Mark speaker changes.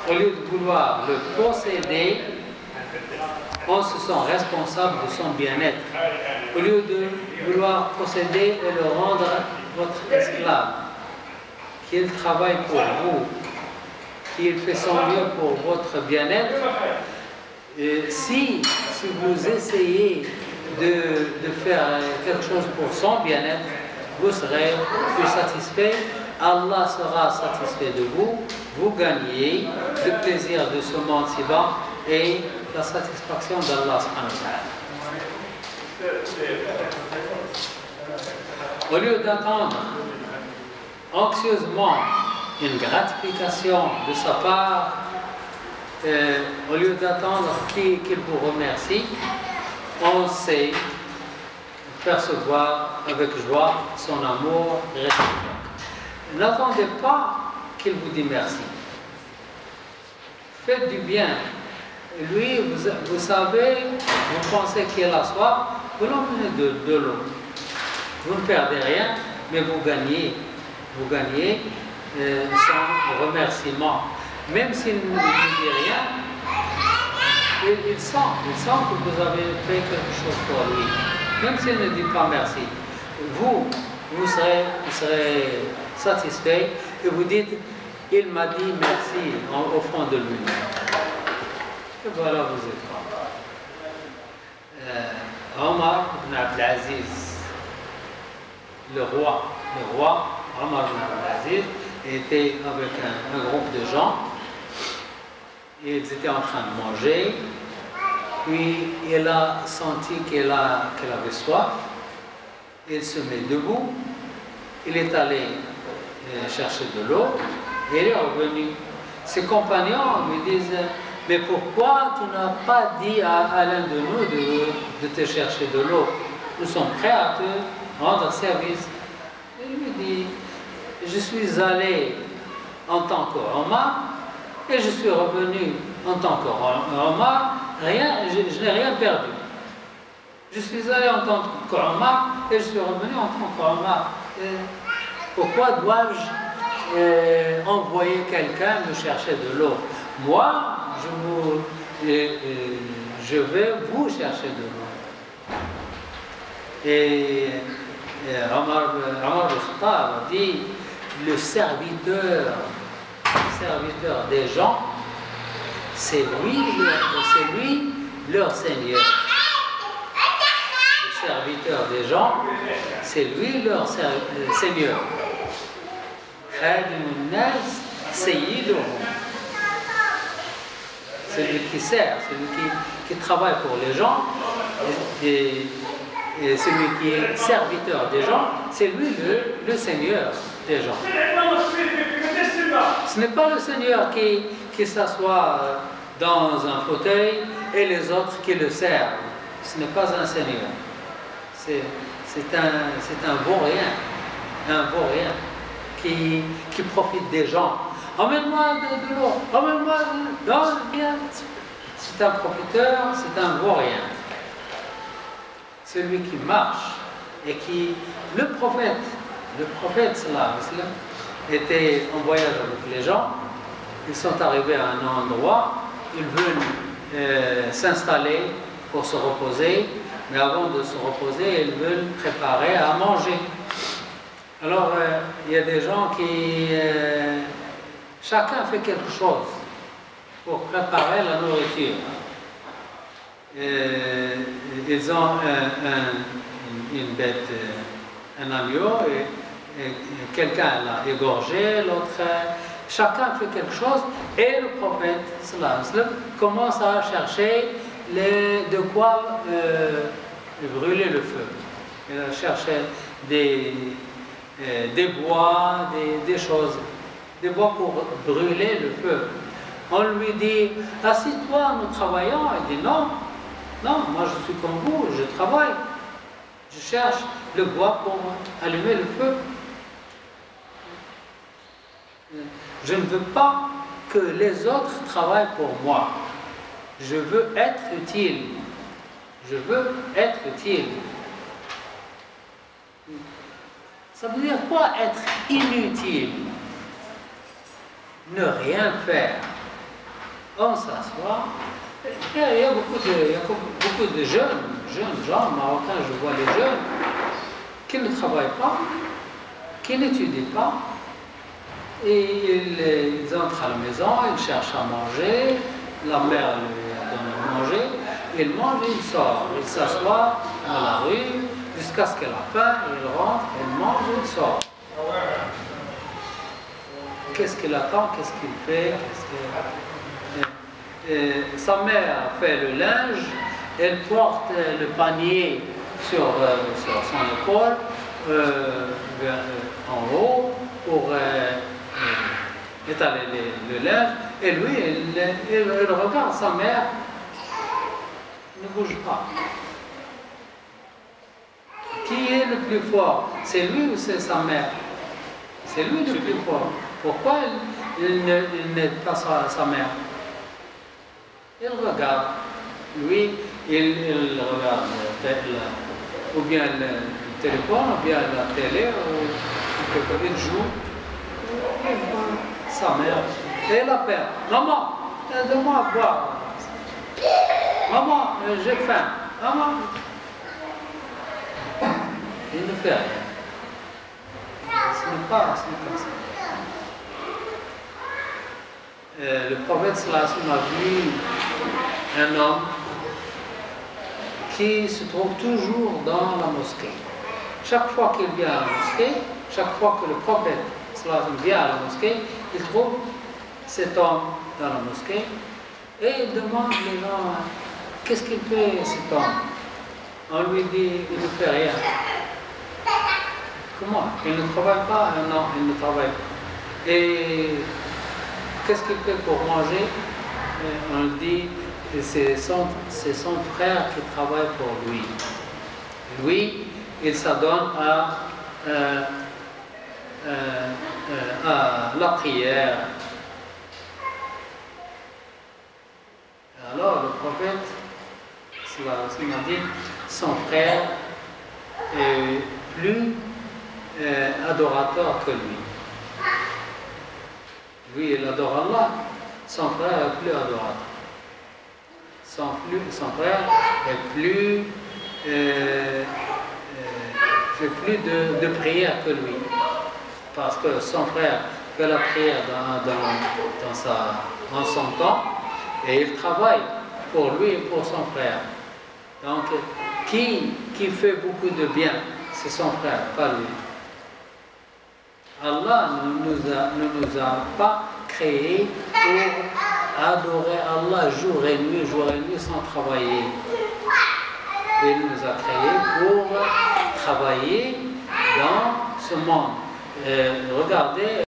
Speaker 1: au lieu de vouloir le posséder, on se sent responsable de son bien-être. Au lieu de vouloir posséder et le rendre votre esclave, qu'il travaille pour vous, qu'il fait son mieux pour votre bien-être, si vous essayez de faire quelque chose pour son bien-être, vous serez plus satisfait, Allah sera satisfait de vous, vous gagnez le plaisir de ce monde ci-bas et la satisfaction d'Allah subhanahu wa ta'ala. Au lieu d'attendre anxieusement une gratification de sa part, au lieu d'attendre qu'il vous remercie, on sait percevoir avec joie son amour réciproque. N'attendez pas qu'il vous dise merci. Faites du bien. Lui, vous savez, vous pensez qu'il a soif, vous l'emmenez de l'eau. Vous ne perdez rien, mais vous gagnez son remerciement. Même s'il ne vous dit rien, il sent que vous avez fait quelque chose pour lui. Même s'il ne dit pas merci. Vous serez satisfait et vous dites, il m'a dit merci au fond de lui. Et voilà, vous êtes content. Omar ibn Abdelaziz, le roi Omar ibn Abdelaziz était avec un groupe de gens. Ils étaient en train de manger. Puis il a senti qu'elle avait soif. Il se met debout. Il est allé chercher de l'eau et il est revenu. Ses compagnons lui disent, mais pourquoi tu n'as pas dit à l'un de nous de te chercher de l'eau? Nous sommes prêts à te rendre service. Il lui dit, je suis allé en tant qu'Omar et je suis revenu en tant qu'Omar. Je n'ai rien perdu. Je suis allé en tant qu'Omar et je suis revenu en tant qu'Omar. Pourquoi dois-je envoyer quelqu'un me chercher de l'eau? Moi, je vais vous chercher de l'eau. Et Omar al-Khattab a dit, le serviteur des gens, c'est lui leur Seigneur. Le serviteur des gens, c'est lui leur Seigneur. Celui qui sert, celui qui travaille pour les gens, et celui qui est serviteur des gens, c'est lui le Seigneur des gens. Ce n'est pas le Seigneur qui s'assoit dans un fauteuil et les autres qui le servent. Ce n'est pas un Seigneur. C'est un vaurien qui profite des gens. Emmène-moi de l'eau, emmène-moi bien. C'est un profiteur, c'est un vaurien. Celui qui marche et qui... Le prophète sallallahu alayhi wa sallam, était en voyage avec les gens. Ils sont arrivés à un endroit, ils veulent s'installer pour se reposer, mais avant de se reposer, ils veulent préparer à manger. Alors, il y a des gens qui... chacun fait quelque chose pour préparer la nourriture. Ils ont une bête, un agneau, et quelqu'un l'a égorgé, l'autre... Chacun fait quelque chose, et le prophète sallallahu alayhi wa sallam commence à chercher de quoi brûler le feu. Il a cherché des bois, des choses, des bois pour brûler le feu. On lui dit, assis-toi, nous travaillons. Il dit, non, moi je suis comme vous, je travaille. Je cherche le bois pour allumer le feu. Je ne veux pas que les autres travaillent pour moi. Je veux être utile. Je veux être utile. Ça veut dire quoi être inutile? Ne rien faire. On s'assoit. Il y a beaucoup de jeunes gens marocains, je vois les jeunes, qui ne travaillent pas, qui n'étudient pas, et ils entrent à la maison, ils cherchent à manger, la mère leur donne à manger, ils mangent et ils sortent. Ils s'assoient dans la rue jusqu'à ce qu'elle a faim, ils rentrent, ils mangent et ils sortent. Qu'est-ce qu'il attend? Qu'est-ce qu'il fait? Sa mère fait le linge, elle porte le panier sur son épaule, en haut, pour étaler le linge, et lui, il regarde sa mère, ne bouge pas. Qui est le plus fort? C'est lui ou c'est sa mère? C'est lui le plus fort. Pourquoi il n'aide pas sa mère? Il regarde. Lui, il regarde ou bien le téléphone, ou bien la télé, ou il joue. Il voit sa mère. Et elle appelle. Maman, donne-moi à boire. Maman, j'ai faim. Maman. Il ne fait rien. Ce n'est pas ça. Le prophète sallallahu alayhi wa sallam a vu un homme qui se trouve toujours dans la mosquée. Chaque fois qu'il vient à la mosquée, chaque fois que le prophète sallallahu alayhi wa sallam vient à la mosquée, il trouve cet homme dans la mosquée et il demande les gens qu'est-ce qu'il fait cet homme. On lui dit il ne fait rien. Comment? Il ne travaille pas? Non, il ne travaille pas. Et qu'est-ce qu'il fait pour manger? On dit que c'est son frère qui travaille pour lui. Lui, il s'adonne à la prière. Alors le prophète m'a dit son frère est plus adorateur que lui. Lui, il adore Allah, son frère est plus adorateur. Son frère est plus, fait plus de prière que lui. Parce que son frère fait la prière dans son temps et il travaille pour lui et pour son frère. Donc, qui fait beaucoup de bien, c'est son frère, pas lui. Allah ne nous a pas créés pour adorer Allah jour et nuit sans travailler. Il nous a créés pour travailler dans ce monde. Regardez